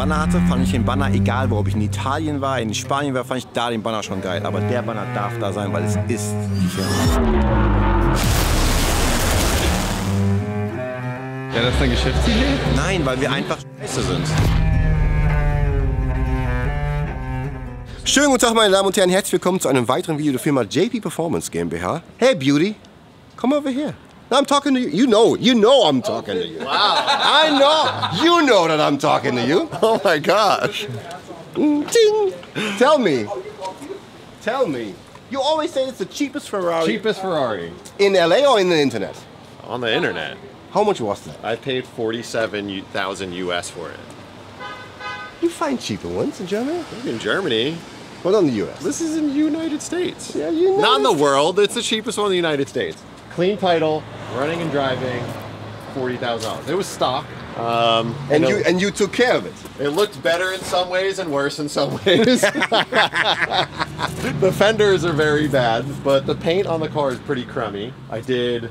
Banner hatte, fand ich den Banner, egal wo, ob ich in Italien war, in Spanien war, fand ich da den Banner schon geil. Aber der Banner darf da sein, weil es ist die Firma. Ja, das ist eine Geschäftsidee? Nein, weil wir einfach scheiße sind. Schönen guten Tag, meine Damen und Herren, herzlich willkommen zu einem weiteren Video der Firma JP Performance GmbH. Hey Beauty, come over here. No, I'm talking to you. You know I'm talking to you. Wow. I know, you know that I'm talking to you. Oh my gosh. Ting. Tell me. You always say it's the cheapest Ferrari. Cheapest Ferrari. In LA or in the internet? On the internet. How much was that? I paid 47,000 US for it. You find cheaper ones in Germany? In Germany. Well, not in the US. This is in the United States. Yeah, you know. Not in the world. It's the cheapest one in the United States. Clean title, running and driving, $40,000. It was stock. And you took care of it. It looked better in some ways and worse in some ways. The fenders are very bad, but the paint on the car is pretty crummy. I did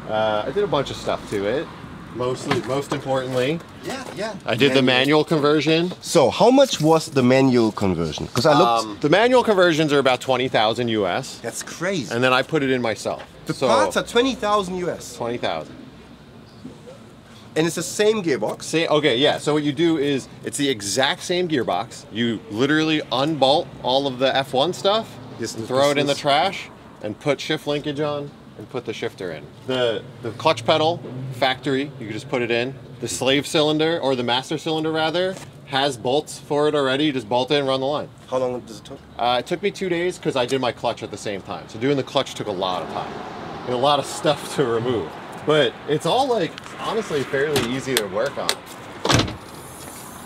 a bunch of stuff to it. Most importantly, Yeah. I did the manual conversion. So, how much was the manual conversion? Because I looked. The manual conversions are about 20,000 US, That's crazy. and then I put it in myself. The parts are 20,000 US. 20,000. And it's the same gearbox. Okay, yeah. So what you do is it's the exact same gearbox. You literally unbolt all of the F1 stuff, throw it in the trash, and put shift linkage on, and put the shifter in. The clutch pedal, factory, you can just put it in. The slave cylinder, or the master cylinder rather, has bolts for it already. You just bolt it and run the line. How long does it take? It took me 2 days because I did my clutch at the same time. So doing the clutch took a lot of time and a lot of stuff to remove. But it's all like, honestly, fairly easy to work on.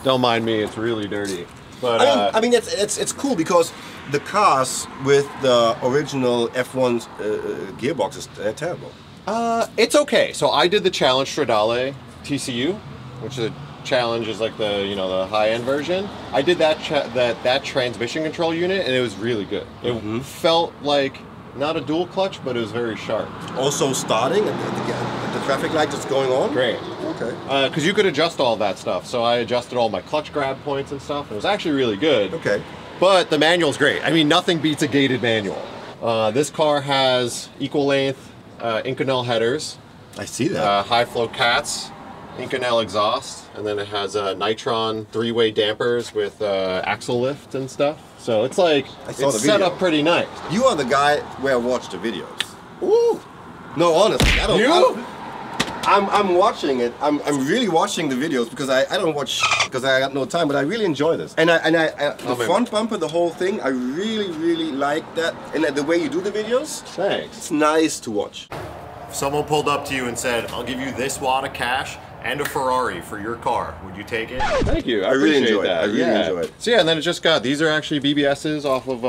Don't mind me, it's really dirty. But I mean, it's cool because the cars with the original F1 gearboxes, they're terrible. it's okay. So I did the Challenge Stradale TCU, which is Challenge is like the the high-end version. I did that transmission control unit, and it was really good. It felt like not a dual clutch, but it was very sharp. Also starting at the traffic light that's going on? Great. Okay. Because you could adjust all that stuff. So I adjusted all my clutch grab points and stuff. It was actually really good. Okay. But the manual's great. I mean, nothing beats a gated manual. This car has equal length Inconel headers, I see that. high flow cats, Inconel exhaust, and then it has Nitron 3-way dampers with axle lift and stuff. So it's like, I saw it's the set video. up pretty nice. You are the guy where I watch the videos. Ooh. No, honestly, I don't. You? I'm watching it. I'm really watching the videos because I don't watch because I got no time. But I really enjoy this. And the front bumper, the whole thing, I really like that. And the way you do the videos, Thanks. it's nice to watch. If someone pulled up to you and said, I'll give you this wad of cash and a Ferrari for your car, would you take it? Thank you. I really appreciate enjoy it. that. I really enjoy it. So yeah, and then it just got, these are actually BBSs off of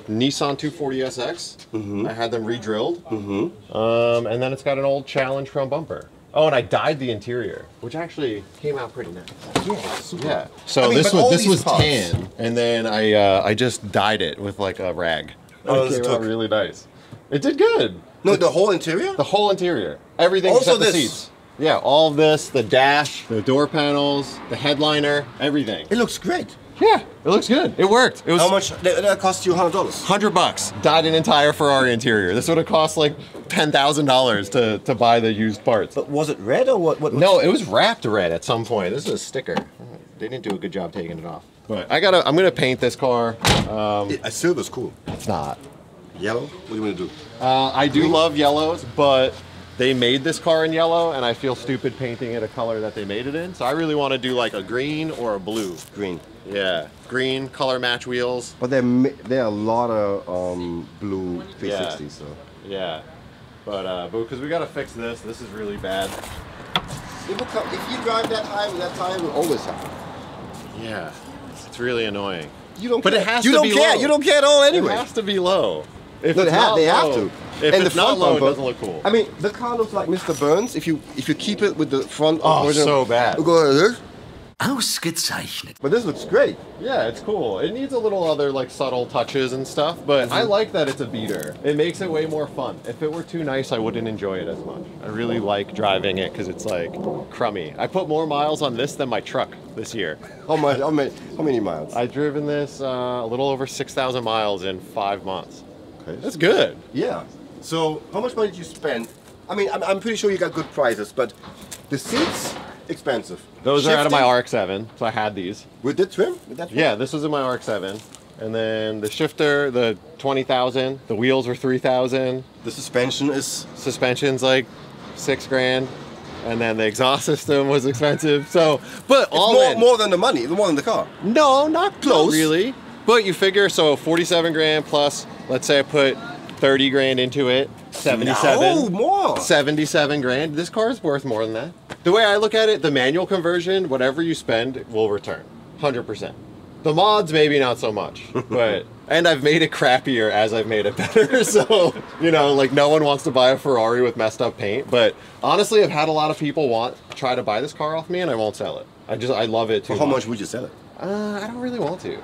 Nissan 240SX. I had them re-drilled. And then it's got an old Challenge front bumper. Oh, and I dyed the interior, which actually came out pretty nice. Yeah. So I mean, this but all was these parts- tan, and then I just dyed it with like a rag. Oh, It this came out took- really nice. It did good. No, the whole interior. The whole interior. Everything Also except the this. seats. Yeah, all of this, the dash, the door panels, the headliner, everything. It looks great. Yeah, it looks good. It worked. It was How much? That cost you $100. $100. Dyed an entire Ferrari interior. This would have cost like $10,000 to buy the used parts. But was it red or what? No, it was wrapped red at some point. This is a sticker. They didn't do a good job taking it off. But I'm gonna paint this car. Silver's cool. It's not. Yellow. What do you want to do? I do love yellows, but they made this car in yellow, and I feel stupid painting it a color that they made it in. So I really want to do like a green or a blue. Green. Yeah, green, color match wheels. But there are a lot of blue 360s. So. Yeah, but because we gotta fix this. This is really bad. If you drive that high with that tire, it will always happen. Yeah, it's really annoying. You don't. But care. it has you to don't be care. low. You don't care at all anyway. It has to be low. If No, it's not they have low- to. If And it's the not front low, bumper, it doesn't look cool. I mean, the car looks like Mr. Burns. If you keep it with the front. Oh, original, so bad. Go like this. Ausgezeichnet. But this looks great. Yeah, it's cool. It needs a little other like subtle touches and stuff, but I like that it's a beater. It makes it way more fun. If it were too nice, I wouldn't enjoy it as much. I really like driving it because it's like crummy. I put more miles on this than my truck this year. How many miles? I've driven this a little over 6,000 miles in 5 months. Okay. That's good. Yeah. So how much money did you spend? I mean, I'm pretty sure you got good prices, but the seats, expensive. Those are out of my Shifting, RX-7, so I had these. With the trim? With that trim? Yeah, this was in my RX-7. And then the shifter, the 20,000. The wheels were 3,000. The suspension is... Suspension's like 6 grand. And then the exhaust system was expensive. So, but all in. more than the money, more than the car. No, not Close. Not really. But you figure, so 47 grand plus, let's say I put 30 grand into it, 77. No, more. 77 grand. This car is worth more than that. The way I look at it, the manual conversion, whatever you spend will return, 100%. The mods, maybe not so much, but, and I've made it crappier as I've made it better. So, you know, like no one wants to buy a Ferrari with messed up paint, but honestly, I've had a lot of people try to buy this car off me and I won't sell it. I love it too much. How much would you sell it? I don't really want to.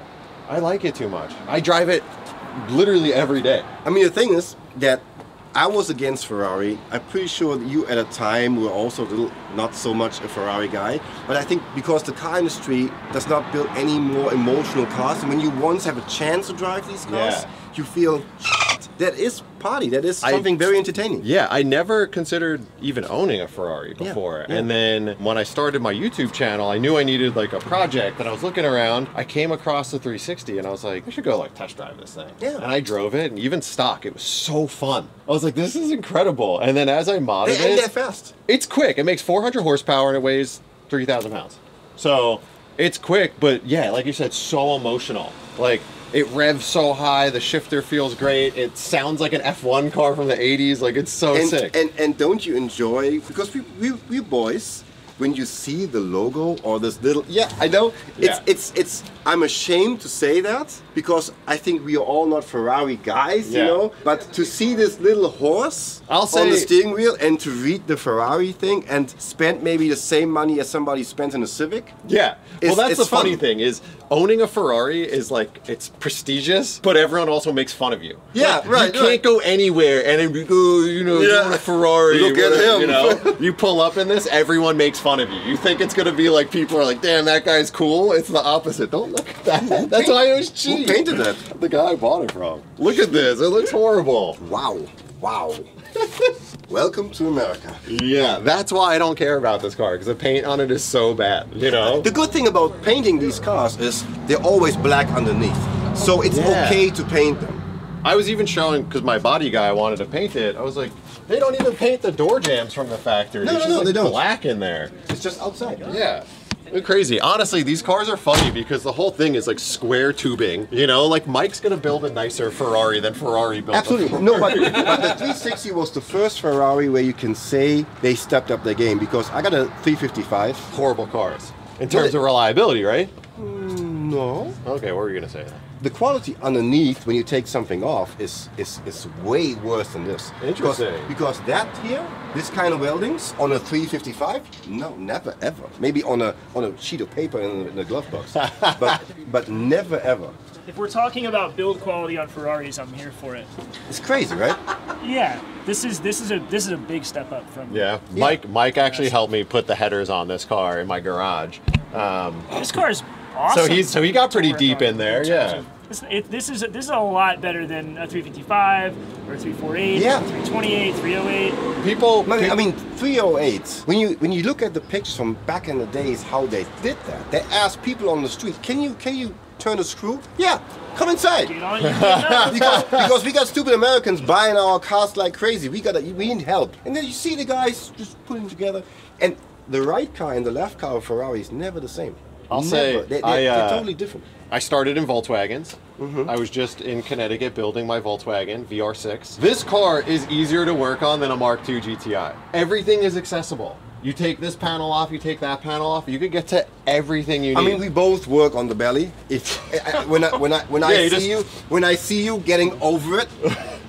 I like it too much. I drive it literally every day. I mean, the thing is that I was against Ferrari. I'm pretty sure that you at a time were also a little not so much a Ferrari guy. But I think because the car industry does not build any more emotional cars, and when you once have a chance to drive these cars, you feel that is party. That is something very entertaining. Yeah, I never considered even owning a Ferrari before. Yeah. And then when I started my YouTube channel, I knew I needed like a project, and I was looking around. I came across the 360 and I was like, I should go like test drive this thing. Yeah. And I drove it, and even stock, it was so fun. I was like, this is incredible. And then as I modded And it, they're fast. it's quick. It makes 400 horsepower and it weighs 3,000 pounds. So it's quick, but yeah, like you said, so emotional. Like, it revs so high, the shifter feels great, it sounds like an F1 car from the 80s, like it's so sick. And don't you enjoy, because we boys, when you see the logo or this little, I know, it's I'm ashamed to say that, because I think we are all not Ferrari guys, you know, but to see this little horse on the steering wheel and to read the Ferrari thing and spend maybe the same money as somebody spends in a Civic. Yeah, well that's the funny fun. thing is, owning a Ferrari is like, it's prestigious, but everyone also makes fun of you. Yeah, like, right. You can't go anywhere and then go, you know, you want a Ferrari. Look at him. You know, you pull up in this, everyone makes fun of you. You think it's gonna be like, people are like, damn, that guy's cool. It's the opposite. Don't look at that. That's why it was cheap. Who painted that? The guy I bought it from. Look at this. It looks horrible. Wow. Wow. Welcome to America. Yeah, that's why I don't care about this car, because the paint on it is so bad, you know? The good thing about painting these cars is they're always black underneath. So it's okay to paint them. I was even showing, because my body guy wanted to paint it, I was like, they don't even paint the door jambs from the factory. No, it's just no, like they don't. black in there. It's just outside. Yeah. They're crazy. Honestly, these cars are funny because the whole thing is like square tubing. You know, like Mike's gonna build a nicer Ferrari than Ferrari built. Absolutely. No, but the 360 was the first Ferrari where you can say they stepped up their game, because I got a 355. Horrible cars. In terms of reliability, right? No. Okay, what were you gonna say? The quality underneath when you take something off is way worse than this. Interesting. Because that here, this kind of weldings on a 355, no, never ever. Maybe on a sheet of paper in the glove box, but never ever. If we're talking about build quality on Ferraris, I'm here for it. It's crazy, right? Yeah, this is a big step up from. Yeah, Mike actually helped me put the headers on this car in my garage. This car is awesome. So he got pretty deep in there, yeah. This is a lot better than a 355 or a 348, Yeah. 328, 308. People, I mean, 308. When you look at the pictures from back in the days, how they did that, they asked people on the street, "Can you turn a screw?" Yeah, come inside. Get on, you get because we got stupid Americans buying our cars like crazy. We need help. And then you see the guys just putting together, and the right car and the left car of Ferrari is never the same. I'll say they're totally different. I started in Volkswagens. I was just in Connecticut building my Volkswagen VR6. This car is easier to work on than a Mark II GTI. Everything is accessible. You take this panel off, you take that panel off, you could get to everything you need. I mean, we both work on the belly. When I see you getting over it,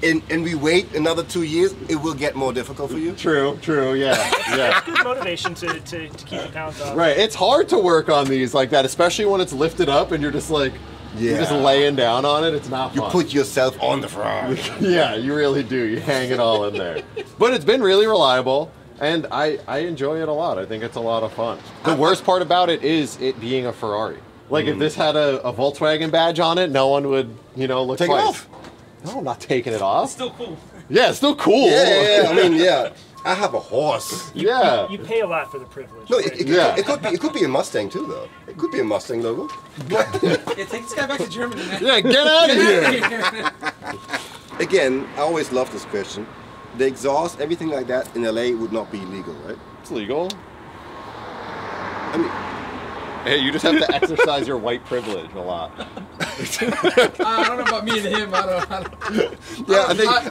and we wait another 2 years, it will get more difficult for you. True, yeah, yeah. Good motivation to keep the pounds off. Right, it's hard to work on these like that, especially when it's lifted up and you're just like, you're just laying down on it. It's not fun. You put yourself on the front. Yeah, you really do. You hang it all in there. But it's been really reliable, and I enjoy it a lot. I think it's a lot of fun. The worst part about it is it being a Ferrari. Like if this had a Volkswagen badge on it, no one would, look Take twice. it off. No, I'm not taking it off. It's still cool. Yeah, it's still cool. Yeah. I mean, yeah. I have a horse. Yeah. You pay a lot for the privilege. No, right? it could be a Mustang too, though. It could be a Mustang logo. Yeah, take this guy back to Germany, man. Yeah, get out of here. Again, I always love this question. The exhaust, everything like that in LA would not be legal, right? It's legal. I mean, Hey, you just have to exercise your white privilege a lot. I don't know about me and him.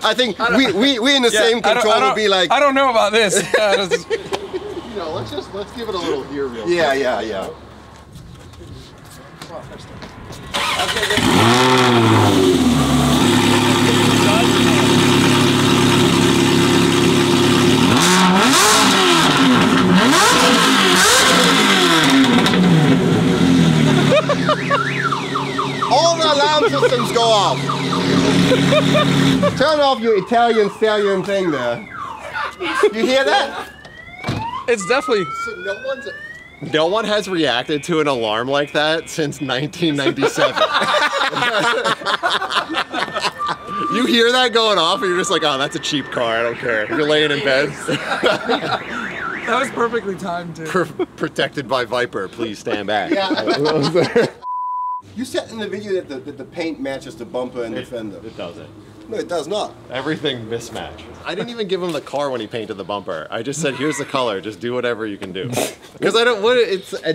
I think we in the same control would be like. I don't know about this. Let's give it a little here real quick. Yeah. All the alarm systems go off. Turn off your Italian stallion thing there. You hear that? It's definitely. So no one has reacted to an alarm like that since 1997. You hear that going off and you're just like, oh, that's a cheap car, I don't care. You're laying in bed. That was perfectly timed, too. Protected by Viper, please stand back. Yeah. You said in the video that the paint matches the bumper and the fender. It doesn't. No, it does not. Everything mismatched. I didn't even give him the car when he painted the bumper. I just said, here's the color, just do whatever you can do. Because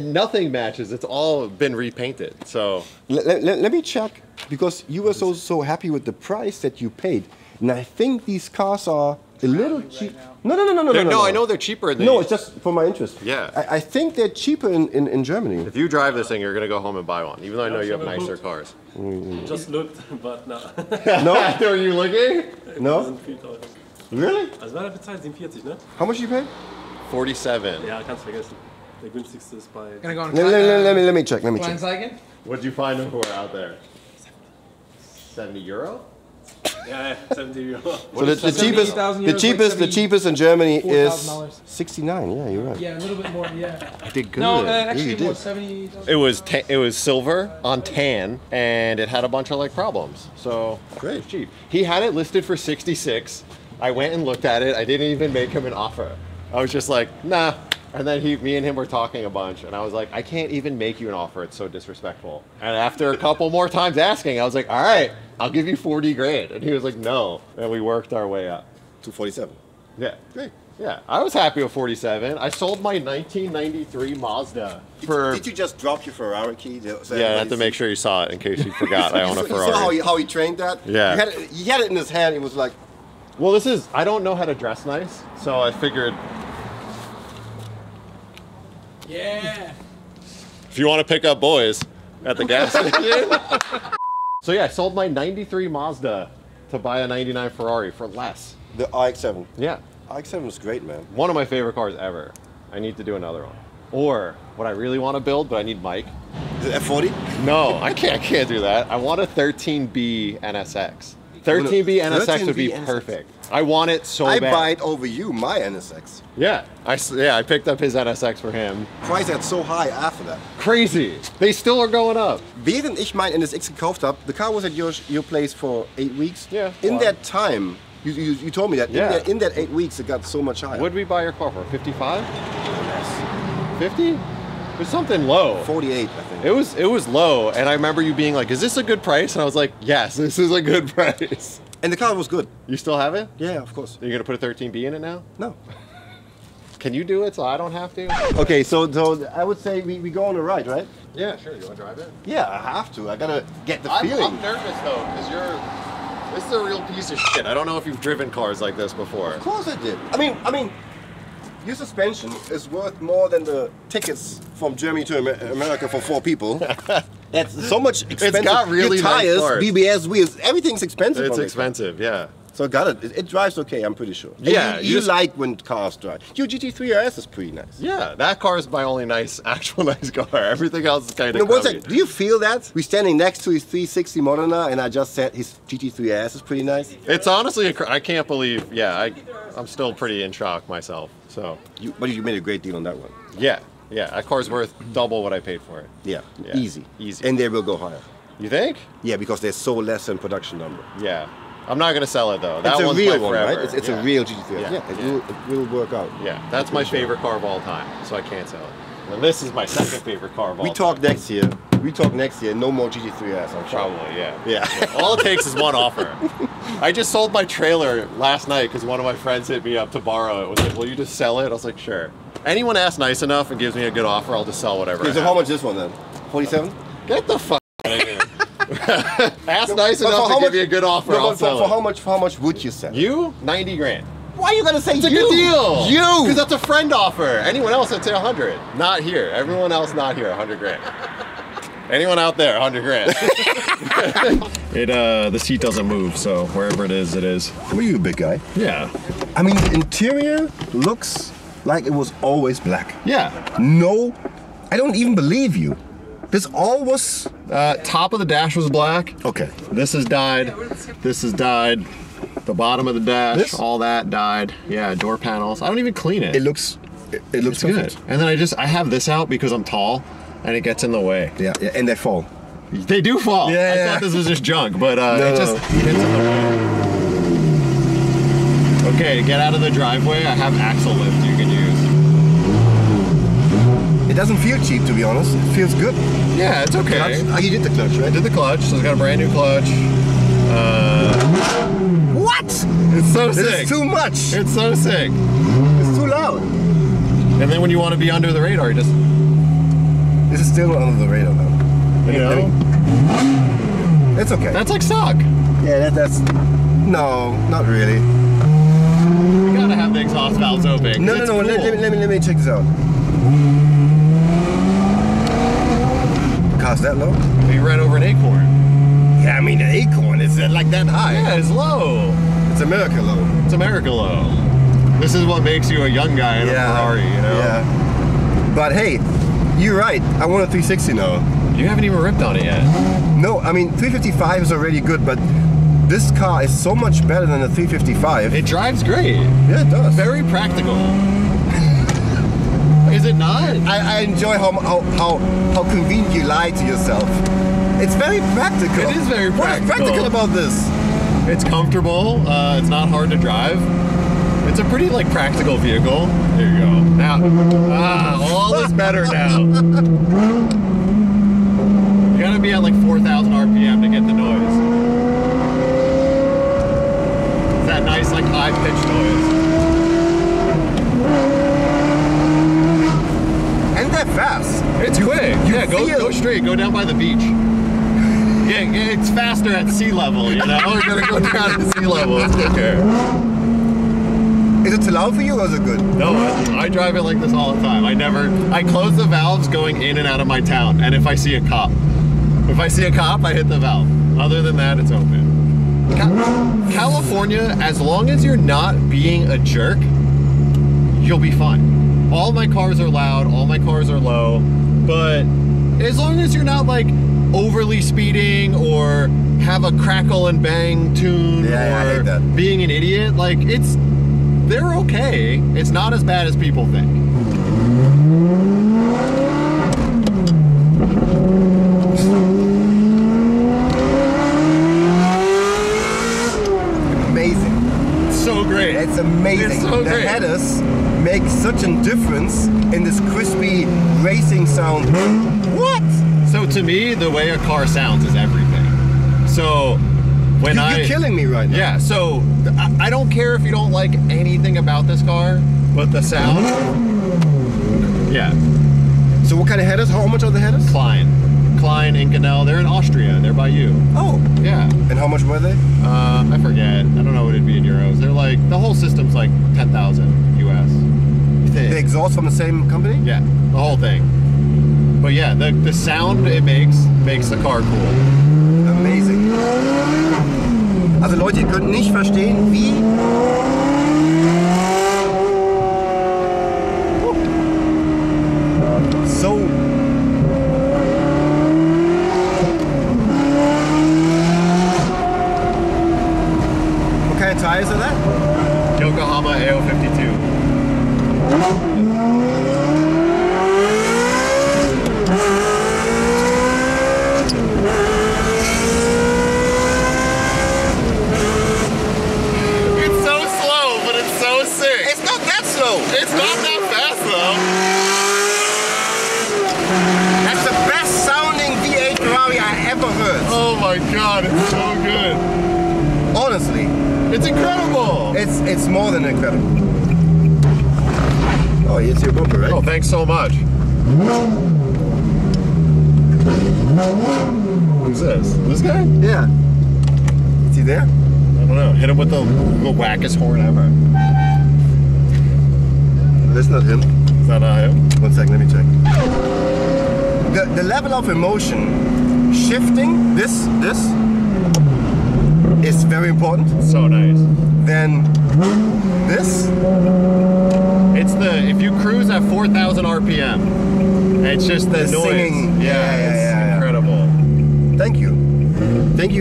nothing matches, it's all been repainted, so. Let me check, because you were so happy with the price that you paid. And I think these cars are a little cheap. No, I know they're cheaper in the. No, it's just for my interest. Yeah. I think they're cheaper in Germany. If you drive this thing, you're gonna go home and buy one, even though I know you have nicer cars. Just looked, but no. No? Are you looking? No? Sind viel teurer. Really? Also meiner bezahlt 47, ne? How much you pay? 47. Ja, kannst vergessen. Der günstigste ist bei. Gonna go on Let me check. Kleinanzeigen? What'd you find them for out there? 70 euro? Yeah, 70 euro. So the cheapest, 70,000 euros, the cheapest in Germany is $4,000. 69. Yeah, you're right. Yeah, a little bit more, yeah. I did good. No, you actually more, did. 70. It was silver on tan, and it had a bunch of problems. So Great. it was cheap. He had it listed for 66. I went and looked at it. I didn't even make him an offer. I was just like, nah. And then me and him were talking a bunch, and I was like, I can't even make you an offer. It's so disrespectful. And after a couple more times asking, I was like, all right, I'll give you 40 grand. And he was like, no. And we worked our way up. 247. Yeah. Great. Yeah, I was happy with 47. I sold my 1993 Mazda for. Did you just drop your Ferrari key? Yeah, I have to make sure you saw it in case you forgot I own a You Ferrari. saw how he trained that? Yeah. He had it in his hand. He was like, Well, I don't know how to dress nice, so I figured Yeah. if you want to pick up boys at the gas station. So yeah, I sold my 93 Mazda to buy a 99 Ferrari for less. the RX-7. Yeah. RX-7 was great, man. One of my favorite cars ever. I need to do another one. Or what I really want to build, but I need Mike. The F40? No, I can't do that. I want a 13B NSX. 13B NSX would be 13B NSX. perfect. I want it so I bad. buy it over you, my NSX. Yeah, I picked up his NSX for him. Price got so high after that. Crazy. They still are going up. Während ich mein NSX gekauft habe, the car was at your place for 8 weeks. Yeah. In Wow. that time, you told me that. Yeah. In that 8 weeks, it got so much higher. What did we buy your car for? 55? 50? It was something low. 48, I think. It was low, and I remember you being like, "Is this a good price?" And I was like, "Yes, this is a good price." And the car was good. You still have it? Yeah, of course. Are you gonna put a 13B in it now? No. Can you do it so I don't have to? Okay, so I would say we go on the ride, right? Yeah, sure. You want to drive it? Yeah, I have to. I gotta get the feeling. I'm nervous though, because this is a real piece of shit. I don't know if you've driven cars like this before. Of course I did. I mean, your suspension is worth more than the tickets from Germany to America for 4 people. That's so much expensive. got really your nice tires, cars. BBS wheels, everything's expensive. It's on this. expensive, yeah. So got it. It drives okay, I'm pretty sure. And Yeah, you you just- like when cars drive. Your GT3 RS is pretty nice. Yeah, that car is my only actual nice car. Everything else is kind No, of one sec. Do you feel that? We're standing next to his 360 Modena, and I just said his GT3 RS is pretty nice. It's honestly, I can't believe, yeah, I'm still pretty in shock myself, so. But you made a great deal on that one. Yeah, that car's worth double what I paid for it. Yeah, Yeah, easy. easy. And they will go higher. You think? Yeah, because they're so less than production number. Yeah. I'm not gonna sell it though. That It's a one's real my one, forever. right? It's Yeah. a real GT3 RS. Yeah, Yeah, it will work out. Yeah, that's my favorite car of all time, so I can't sell it. And this is my second favorite car of all We time. talk next year. No more GT3 RS, I'm sure. Probably, yeah. Yeah. All it takes is one offer. I just sold my trailer last night because one of my friends hit me up to borrow it. Was like, will you just sell it? I was like, sure. Anyone asks nice enough and gives me a good offer, I'll just sell whatever. Okay, I so have. how much is this one then? 47? Get the fuck out of here. Ask nice But enough for to give me a good offer, No, I'll but sell for it. how much would you sell? You? 90 grand. Why are you gonna say It's a good deal. You! Because that's a friend offer. Anyone else, I'd say 100. Not here. Everyone else, not here. 100 grand. Anyone out there, 100 grand. The seat doesn't move, so wherever it is, it is. Who are you, big guy? Yeah. I mean, the interior looks like it was always black. Yeah. No, I don't even believe you. This all was... Top of the dash was black. Okay. This has died. This has died. The bottom of the dash, This? all that died. Yeah, door panels. I don't even clean it. It looks It's good. perfect. And then I have this out because I'm tall and it gets in the way. Yeah, and they fall. They do fall. Yeah, I yeah. thought this was just junk, but it No. just gets in the way. Okay, to get out of the driveway, I have axle lift you can use. It doesn't feel cheap, to be honest. It feels good. Yeah, it's okay. Clutch. Oh, you did the clutch, I right? did the clutch, so it's got a brand new clutch. What? It's so This sick. is too much. It's so sick. It's too loud. And then when you want to be under the radar, you just, This is still not under the radar, though. you know, It's okay. that's like stock. Yeah, that's... No, not really. You gotta have the exhaust valves open. No, It's no, no. cool. Let me check this out. The car's that low? You ran over an acorn. Yeah, I mean, the Acorn is like that high. Yeah, it's low. It's America low. It's America low. This is what makes you a young guy in a Ferrari, you know? Yeah. But hey, you're right. I want a 360 now. You haven't even ripped on it yet. No, I mean, 355 is already good, but this car is so much better than the 355. It drives great. Yeah, it does. Very practical. Is it not? I enjoy how convenient you lie to yourself. It's very practical. It is very What is practical. practical about this? It's comfortable. It's not hard to drive. It's a pretty like practical vehicle. There you go. Now, all is better now. You gotta be at like 4,000 RPM to get the noise. It's that nice like high pitched noise. And they're fast. It's quick. Yeah, go straight. Go down by the beach. Yeah, it's faster at sea level, you know? We're gonna go down at sea level. It's quicker. Is it too loud for you or is it good? No, I drive it like this all the time. I close the valves going in and out of my town, and if I see a cop. If I see a cop, I hit the valve. Other than that, it's open. California, as long as you're not being a jerk, you'll be fine. All my cars are loud, all my cars are low, but as long as you're not like overly speeding or have a crackle and bang tune Yeah, I or hate that. being an idiot, like they're okay. It's not as bad as people think. Amazing. So great. It's amazing. It's so the great. headers make such a difference in this crispy racing sound. What? So to me, the way a car sounds is everything. So when You're killing me right now. Yeah, so I don't care if you don't like anything about this car, but the sound, yeah. So what kind of headers? How much are the headers? Klein, Inconel, they're in Austria, they're by you. Oh. Yeah, And how much were they? I forget, I don't know what it'd be in euros. They're like, the whole system's like 10,000 US. The exhaust from the same company? Yeah, the whole thing. But yeah, the sound it makes the car cool. Amazing. Also Leute, ihr könnt nicht verstehen, wie... So... What kind of tires are that? Yokohama AO52. It's so slow, but it's so sick. It's not that slow. It's not that fast though. That's the best sounding V8 Ferrari I ever heard. Oh my god, it's so good. Honestly, It's incredible. it's more than incredible. Oh, it's your bumper, right? Oh, thanks so much. Who's this? This guy? Yeah. Is he there? I don't know. Hit him with the wackest horn ever. That's not him. Is that not him? 1 second, let me check. The level of emotion, shifting, this is very important. So nice. Then this, It's if you cruise at 4,000 RPM, it's just the noise. singing. Yeah, it's incredible. thank you. Thank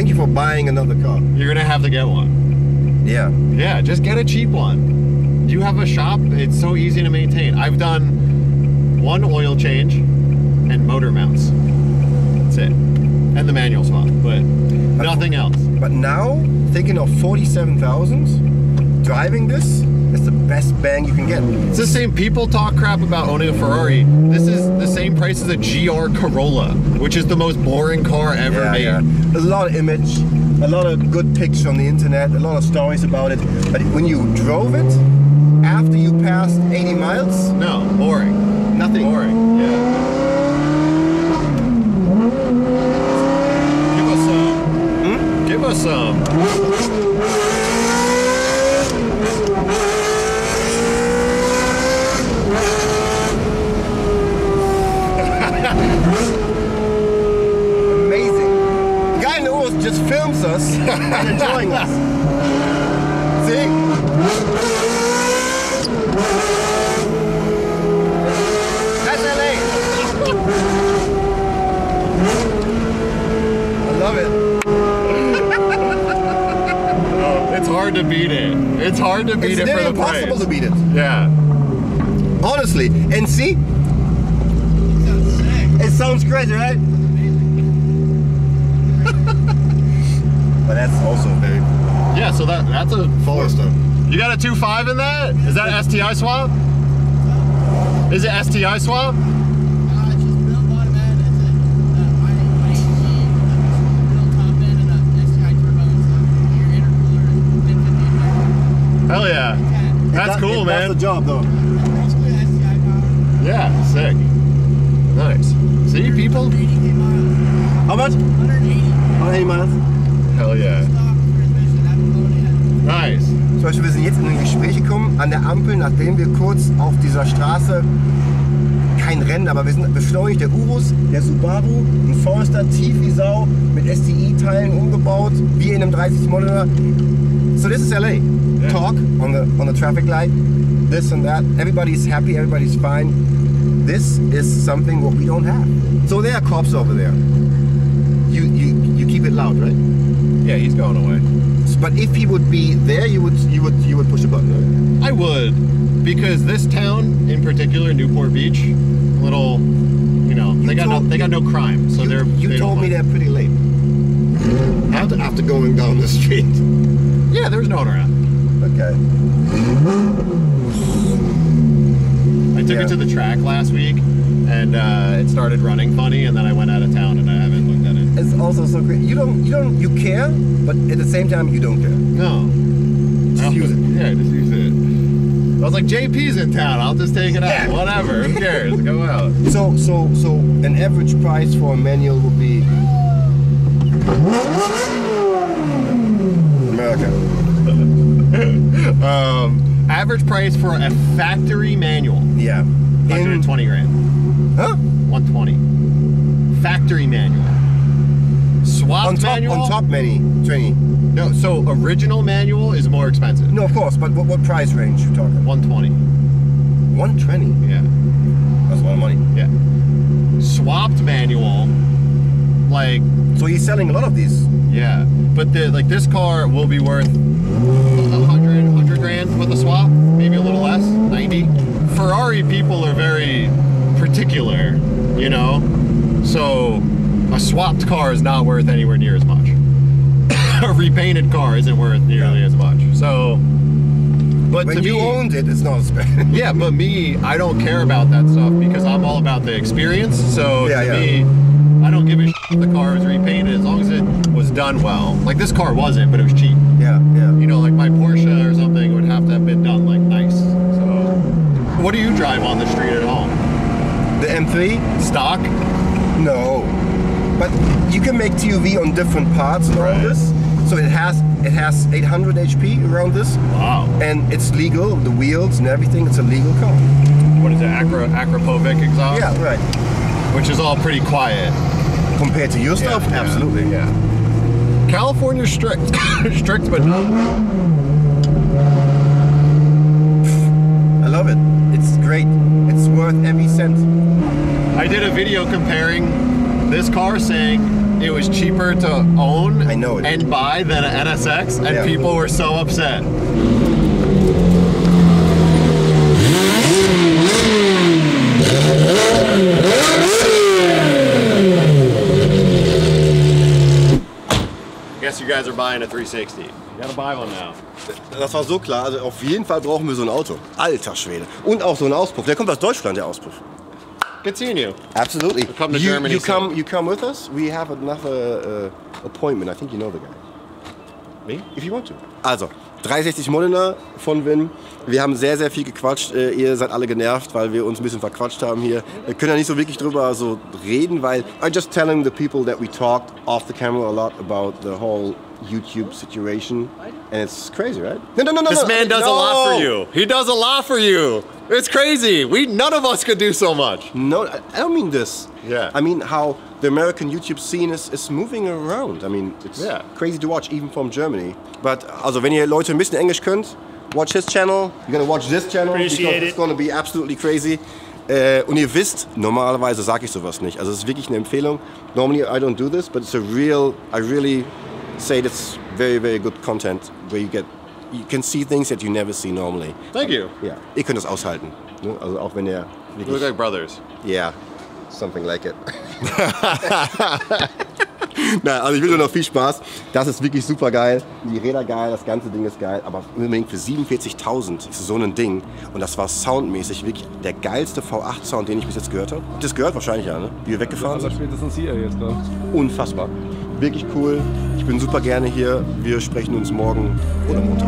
you for buying another car. You're gonna have to get one. Yeah. Yeah, just get a cheap one. You have a shop, it's so easy to maintain. I've done one oil change and motor mounts. That's it. And the manual swap, but nothing else. But now, thinking of 47,000, driving this is the best bang you can get. It's the same, people talk crap about owning a Ferrari. This is the same price as a GR Corolla, which is the most boring car ever made. Yeah. A lot of image, a lot of good pictures on the internet, a lot of stories about it. But when you drove it, after you passed 80 miles, No, boring. nothing. Boring, yeah. Give us some. Give us some. Amazing. The guy in the Urus just films us and enjoying us. See? That's LA. I love it. It's hard to beat it. It's hard to beat It's it for nearly the price. impossible to beat it. Yeah. Honestly. And see? It sounds crazy, right? But that's also very Yeah, so that's a Forester. You got a 2.5 in that? Is that STI swap? Is it STI swap? Hell yeah. That's cool, man. That's the job, though. Yeah, sick. Nice. See, people? How much? 180 miles. Hell yeah. Nice. Zum Beispiel, wir sind jetzt in ein Gespräch gekommen an der Ampel, nachdem wir kurz auf dieser Straße, kein Rennen, aber wir sind beschleunigt, der Urus, der Subaru, ein Forester, tief wie Sau, mit STI-Teilen umgebaut, wie in einem 30 Monaler. So this is LA. Yeah. Talk on the traffic light, this and that. Everybody's happy, everybody's fine. This is something what we don't have. So there are cops over there. You keep it loud, right? Yeah, he's going away. But if he would be there, you would push the button, right? I would, because this town in particular, Newport Beach, little, you know, they got no crime, so You told me they're pretty late. After going down the street. Yeah, there's no one around. Okay. I took Yeah. it to the track last week, and it started running funny, and then I went out of town and I haven't looked at it. It's also so great. You care, but at the same time you don't care. No. Just use it. Yeah, just use it. I was like, JP's in town, I'll just take it out. Yeah. Whatever, who cares? Go out. So an average price for a manual would be America. Average price for a factory manual, Yeah. 120 grand. Huh? 120. Factory manual. swapped manual. On top, many 20. No, so original manual is more expensive. No, of course, but what price range you talking? 120. 120. Yeah. That's a lot of money. Yeah. Swapped manual, like. So he's selling a lot of these. Yeah, but this car will be worth 100 grand with a swap, maybe a little less, 90. Ferrari people are very particular, you know, so a swapped car is not worth anywhere near as much. A repainted car isn't worth nearly as much. So, but when to you me, owned it, it's not as bad. yeah, but me, I don't care about that stuff because I'm all about the experience. So to me, I don't give a shit if the car was repainted as long as it was done well. Like this car wasn't, but it was cheap. Yeah, yeah. You know, like my Porsche or something would have to have been done like nice. So, what do you drive on the street at home? The M3? Stock? No. But you can make TUV on different parts and all this. So it has 800 HP around this. Wow. And it's legal, the wheels and everything, it's a legal car. What is it, Akrapovic exhaust? Yeah, right. Which is all pretty quiet. Compared to your stuff? Yeah, absolutely. Yeah. California's strict. Strict, but not. I love it. It's great. It's worth every cent. I did a video comparing this car saying it was cheaper to own and buy than an NSX, and people were so upset. Guess you guys are buying a 360. You gotta buy one now. Das war so klar, also auf jeden Fall brauchen wir so ein Auto. Alter Schwede. Und auch so einen Auspuff. Der kommt aus Deutschland, der Auspuff. Good seeing you. Absolutely. We'll come to Germany you come with us? We have another appointment. I think you know the guy. Me? If you want to. Also, 360 Modena von Win. Wir haben sehr, sehr viel gequatscht. Ihr seid alle genervt, weil wir uns ein bisschen verquatscht haben hier. Wir können ja nicht so wirklich drüber so reden, weil I just telling the people that we talked off the camera a lot about the whole YouTube situation, and it's crazy, right? No. This man does a lot for you. He does a lot for you. It's crazy. None of us could do so much. No, I don't mean this. Yeah. I mean how the American YouTube scene is moving around. I mean, it's crazy to watch, even from Germany. But also, wenn ihr Leute ein bisschen Englisch könnt, watch his channel. You're gonna watch this channel because it's gonna be absolutely crazy. Und ihr wisst, normalerweise sage ich sowas nicht. Also es ist wirklich eine Empfehlung. Normally I don't do this, but it's I really say that's very, very good content where you can see things that you never see normally. Thank you. Ja, ihr könnt das aushalten. Ne? Also auch wenn ihr wirklich... We look like brothers. Yeah, something like it. Na, also ich wünsche noch viel Spaß. Das ist wirklich super geil. Die Räder geil, das ganze Ding ist geil. Aber unbedingt für 47.000 ist so ein Ding. Und das war soundmäßig wirklich der geilste V8-Sound, den ich bis jetzt gehört habe. Das gehört wahrscheinlich ja, ne? Wie wir weggefahren sind. Spätestens hier jetzt gerade. Unfassbar. Wirklich cool. Ich bin super gerne hier. Wir sprechen uns morgen oder Montag.